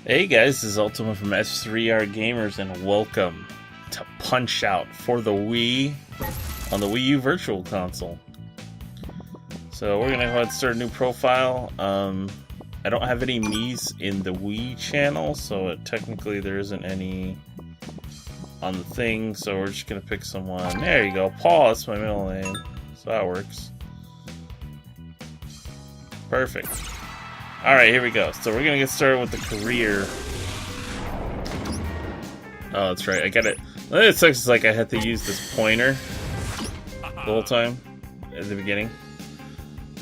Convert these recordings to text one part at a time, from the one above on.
Hey guys, this is Ultima from S3R Gamers, and welcome to Punch Out for the Wii on the Wii U Virtual Console. So we're gonna go ahead and start a new profile. I don't have any Mii's in the Wii channel, so technically there isn't any on the thing. So we're just gonna pick someone. There you go, Paul. That's my middle name, so that works. Perfect. Alright, here we go. So we're gonna get started with the career. Oh, that's right, I got it. It sucks, it's like I had to use this pointer the whole time at the beginning.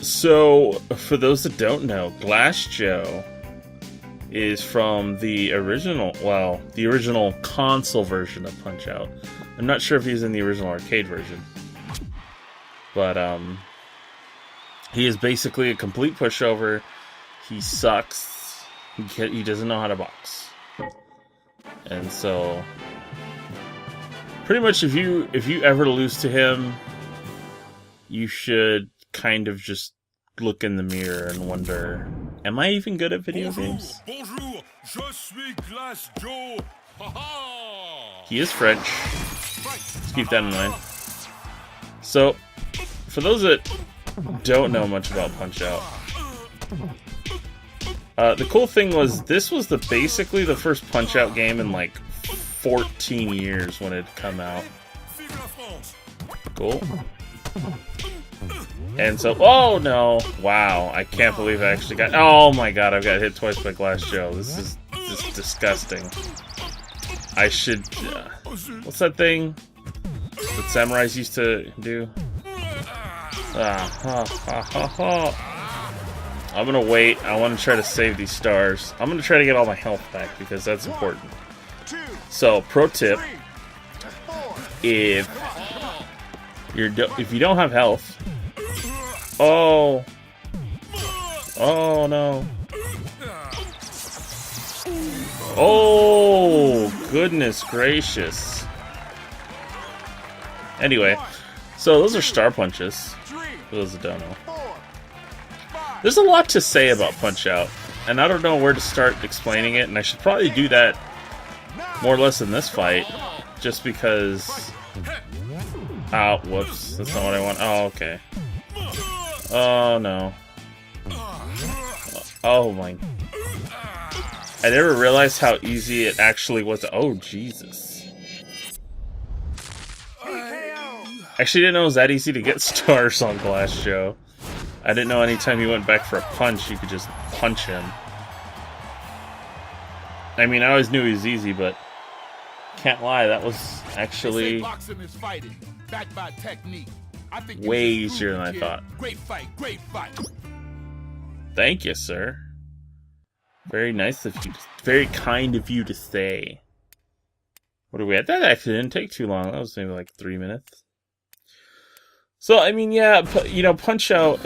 So, for those that don't know, Glass Joe is from the original, well, the original console version of Punch-Out. I'm not sure if he's in the original arcade version. But, he is basically a complete pushover. He sucks. He doesn't know how to box, and so pretty much if you ever lose to him, you should kind of just look in the mirror and wonder, am I even good at video games? Bonjour, je suis Glass Joe. He is French. Let's keep that in mind. So, for those that don't know much about Punch-Out, the cool thing was, this was basically the first Punch-Out game in like 14 years when it had come out. Cool. And so, oh no, wow, I can't believe I actually got, oh my god, I've got hit twice by Glass Joe. This is disgusting. I should, what's that thing that samurais used to do? I'm gonna wait. I want to try to save these stars. I'm gonna try to get all my health back because that's important. So, pro tip: if you don't have health, oh no, oh goodness gracious. Anyway, so those are star punches. For those that don't know. There's a lot to say about Punch-Out, and I don't know where to start explaining it, and I should probably do that more or less in this fight, just because... Oh, whoops, that's not what I want. Oh, okay. Oh, no. Oh, my... I never realized how easy it actually was to... Oh, Jesus. Actually, didn't know it was that easy to get stars on Glass Joe. I didn't know anytime you went back for a punch, you could just punch him. I mean, I always knew he was easy, but can't lie, that was actually way easier than I thought. Great fight, great fight. Thank you, sir. Very nice of you. Very kind of you to say. What are we at? That actually didn't take too long. That was maybe like 3 minutes. So, I mean, yeah, you know, Punch-Out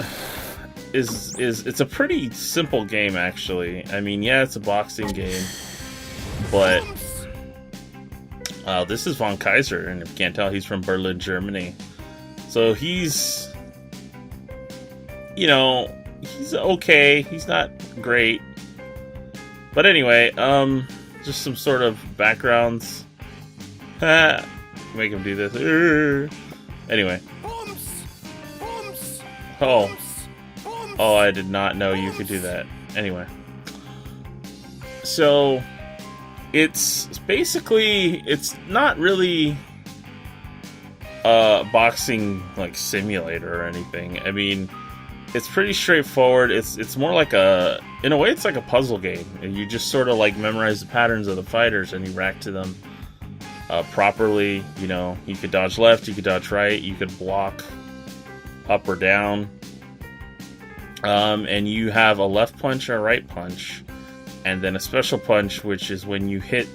it's a pretty simple game, actually. I mean, yeah, it's a boxing game, but this is Von Kaiser, and if you can't tell, he's from Berlin, Germany. So he's, you know, he's okay. He's not great, but anyway, just some sort of backgrounds. Make him do this. Anyway. Oh, I did not know you could do that. Anyway. So, it's basically, it's not really a boxing, like, simulator or anything. I mean, it's pretty straightforward. It's more like in a way, it's like a puzzle game. And you just sort of, like, memorize the patterns of the fighters and you react to them properly. You know, you could dodge left, you could dodge right, you could block up or down, and you have a left punch or a right punch, and then a special punch, which is when you hit,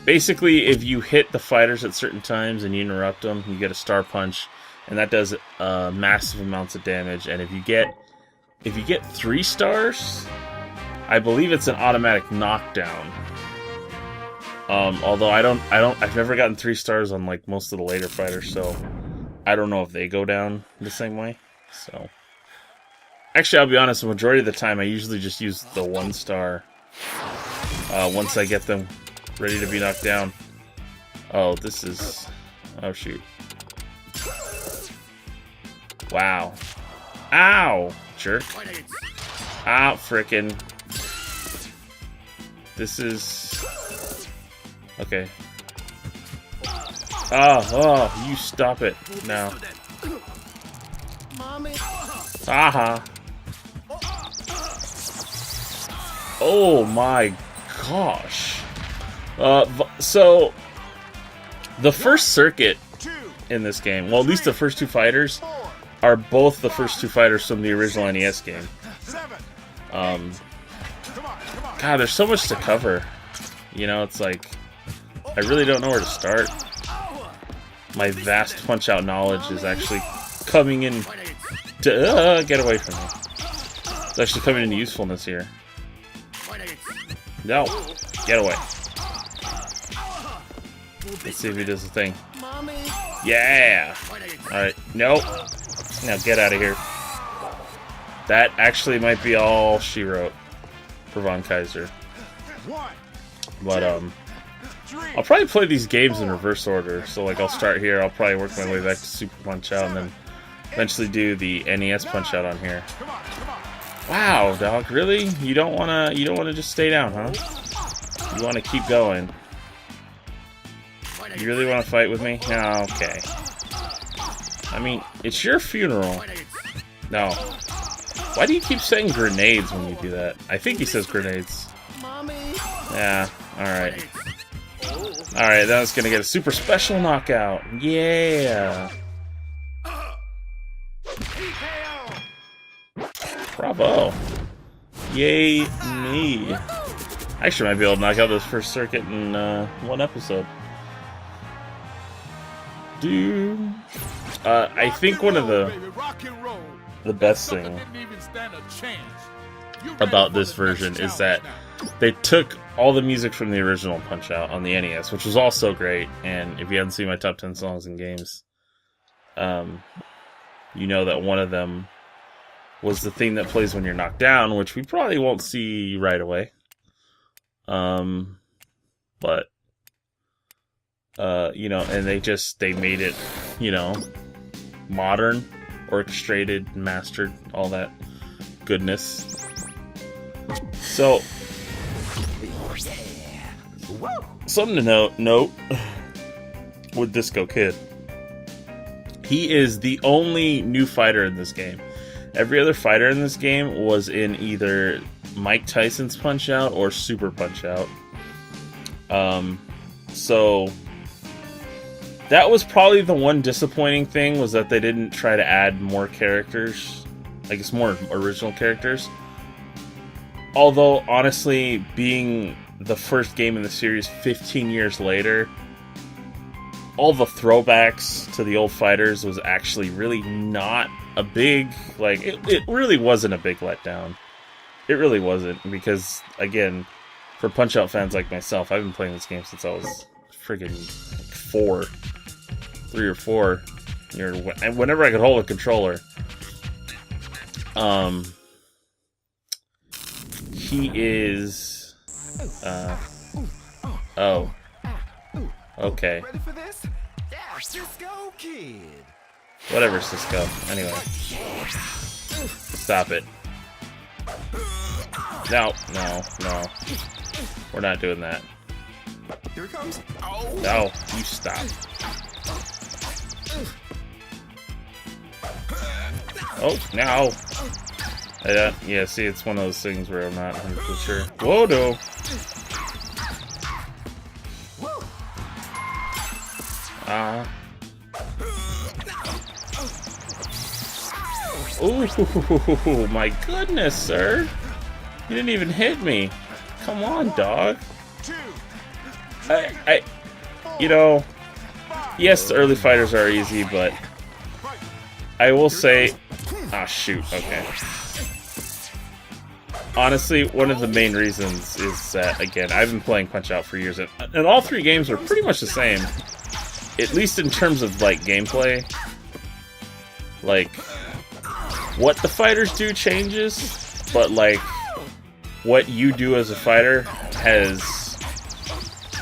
basically if you hit the fighters at certain times and you interrupt them, you get a star punch, and that does massive amounts of damage. And if you get 3 stars, I believe it's an automatic knockdown. Although I've never gotten 3 stars on like most of the later fighters, so I don't know if they go down the same way. So, actually, I'll be honest, the majority of the time I usually just use the 1 star once I get them ready to be knocked down. Oh, this is... Oh, shoot. Wow. Ow! Jerk. Ah, frickin'. This is... Okay. Oh, you stop it now. Aha. Oh my gosh. So the first circuit in this game, well, at least the first two fighters, are both the first two fighters from the original NES game. God, there's so much to cover. You know, it's like, I really don't know where to start. My vast Punch-Out knowledge is actually coming in to... get away from me. It's actually coming into usefulness here. No, get away. Let's see if he does the thing. Yeah! Alright, nope. Now get out of here. That actually might be all she wrote for Von Kaiser. But, I'll probably play these games in reverse order. So, like, I'll start here, I'll probably work my way back to Super Punch-Out, and then eventually do the NES Punch-Out on here. Wow, dog, really? You don't wanna just stay down, huh? You wanna keep going. You really wanna fight with me? No, okay. I mean, it's your funeral. No. Why do you keep saying grenades when you do that? I think he says grenades. Yeah, alright. Alright, then it's gonna get a super special knockout. Yeah! Bravo! Yay me! I actually might be able to knock out this first circuit in one episode. Dude. I think one of the best thing about this version is that they took all the music from the original Punch-Out on the NES, which was also great. And if you haven't seen my top 10 songs and games, you know that one of them was the thing that plays when you're knocked down, which we probably won't see right away. But you know, and they made it, you know, modern, orchestrated, mastered, all that goodness. So, something to note with Disco Kid. He is the only new fighter in this game. Every other fighter in this game was in either Mike Tyson's Punch-Out or Super Punch-Out. So that was probably the one disappointing thing, was that they didn't try to add more characters. I guess more original characters. Although, honestly, being the first game in the series 15 years later, all the throwbacks to the old fighters was actually really not a big, like, it really wasn't a big letdown. It really wasn't, because, again, for Punch-Out fans like myself, I've been playing this game since I was friggin' 3 or 4, whenever I could hold a controller. He is, oh, okay. Whatever, Cisco. Anyway. Stop it. No. We're not doing that. Here it comes. No, you stop. Oh, no. Yeah, see, it's one of those things where I'm not 100% sure. Whoa, no. Ooh, my goodness, sir. You didn't even hit me. Come on, dog. You know, yes, the early fighters are easy, but I will say, ah, shoot, okay. Honestly, one of the main reasons is that, again, I've been playing Punch-Out for years, and all 3 games are pretty much the same. At least in terms of, like, gameplay. Like, what the fighters do changes, but, like, what you do as a fighter has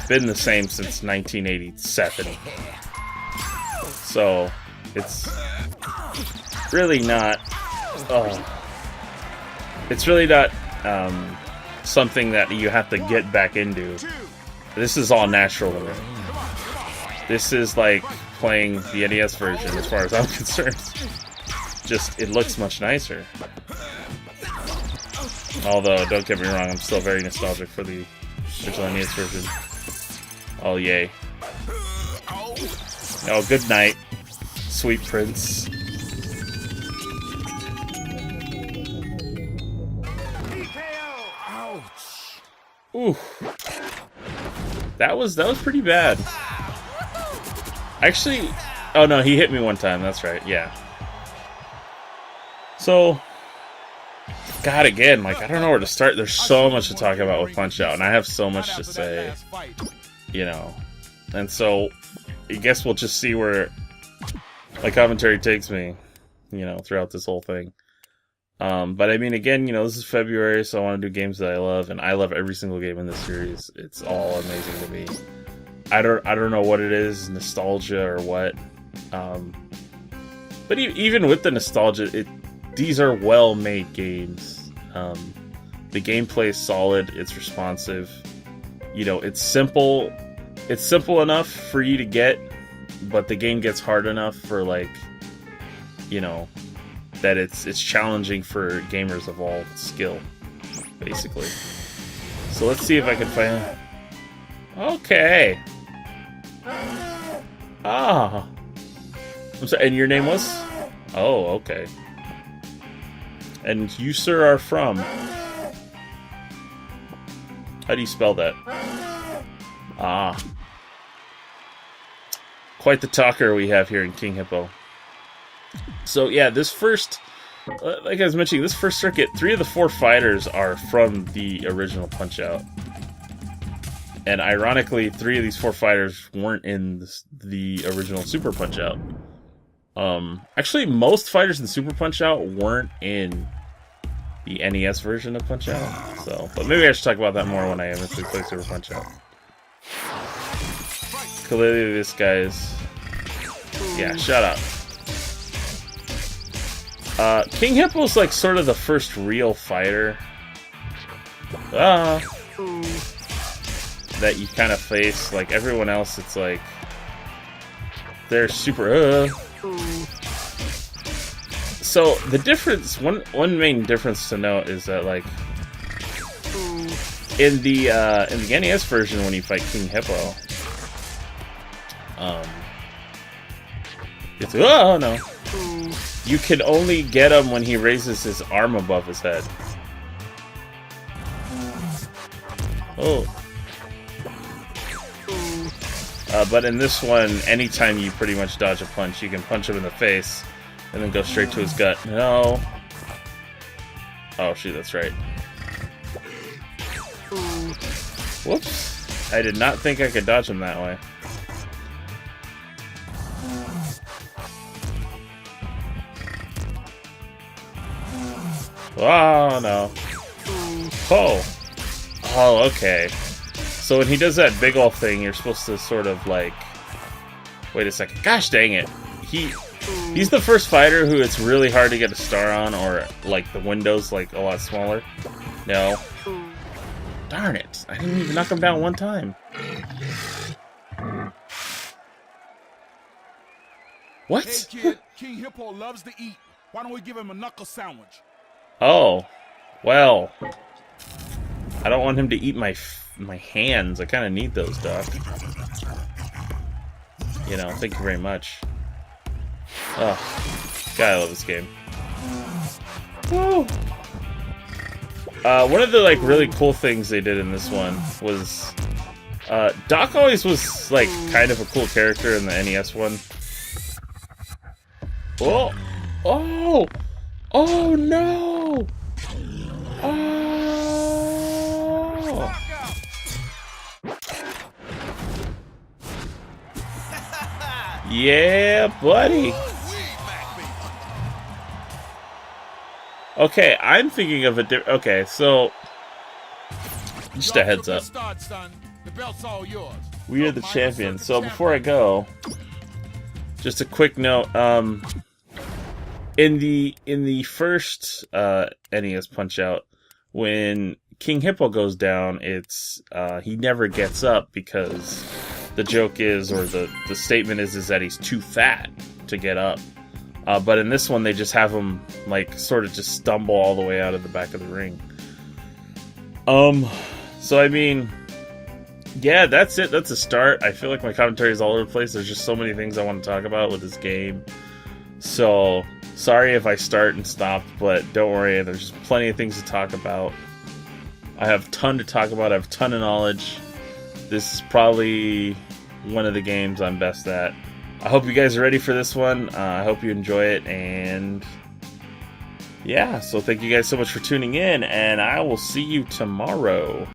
been the same since 1987. So it's really not. It's really not something that you have to get back into. This is all natural to me. This is like playing the NES version, as far as I'm concerned. Just, it looks much nicer. Although, don't get me wrong, I'm still very nostalgic for the original NES version. Oh, yay. Oh, good night, sweet prince. Ooh. That was pretty bad. Actually, oh no, he hit me one time, that's right, yeah. So, God, again, like, I don't know where to start. There's so much to talk about with Punch-Out, and I have so much to say, you know. And so, I guess we'll just see where my commentary takes me, you know, throughout this whole thing. But I mean, again, you know, this is February, so I want to do games that I love, and I love every single game in this series. It's all amazing to me. I don't know what it is, nostalgia or what. But even with the nostalgia, these are well-made games. The gameplay is solid. It's responsive. You know, it's simple. It's simple enough for you to get, but the game gets hard enough for, like, you know, that it's challenging for gamers of all skill, basically. So let's see if I can find. Okay. Ah. I'm sorry. And your name was? Oh, okay. And you, sir, are from? How do you spell that? Ah. Quite the talker we have here in King Hippo. So yeah, this first, like I was mentioning, this first circuit, 3 of the 4 fighters are from the original Punch-Out. And ironically, 3 of these 4 fighters weren't in the original Super Punch-Out. Actually, most fighters in Super Punch-Out weren't in the NES version of Punch-Out. So, but maybe I should talk about that more when I eventually play Super Punch-Out. Clearly, this guy's... Yeah, shut up. King Hippo's like sort of the first real fighter that you kind of face. Like everyone else, it's like they're super. So the difference, one main difference to note is that like in the NES version, when you fight King Hippo, it's no. You can only get him when he raises his arm above his head. Oh. But in this one, anytime you pretty much dodge a punch, you can punch him in the face and then go straight to his gut. No. Oh, shoot, that's right. Whoops. I did not think I could dodge him that way. Oh, no. Oh. Oh, okay. So when he does that big ol' thing, you're supposed to sort of like... Wait a second. Gosh dang it. He's the first fighter who it's really hard to get a star on, or like the window's like a lot smaller. No. Darn it. I didn't even knock him down one time. What? Hey kid, King Hippo loves to eat. Why don't we give him a knuckle sandwich? Oh, well, I don't want him to eat my hands. I kind of need those, Doc. You know, thank you very much. Oh, God, I love this game. Woo! One of the like really cool things they did in this one was Doc always was like kind of a cool character in the NES one. Oh, oh. Oh no! Oh! Yeah, buddy! Okay, I'm thinking of a different... Okay, so... Just a heads up. Start, son. The belt's all yours. We are the champions. So before I go, just a quick note. In the first NES Punch Out, when King Hippo goes down, it's he never gets up because the joke is, or the statement is that he's too fat to get up. But in this one, they just have him like sort of just stumble all the way out of the back of the ring. So I mean, yeah, that's it. That's a start. I feel like my commentary is all over the place. There's just so many things I want to talk about with this game. So sorry if I start and stop, but don't worry. There's plenty of things to talk about. I have a ton to talk about. I have a ton of knowledge. This is probably one of the games I'm best at. I hope you guys are ready for this one. I hope you enjoy it. And yeah, so thank you guys so much for tuning in. And I will see you tomorrow.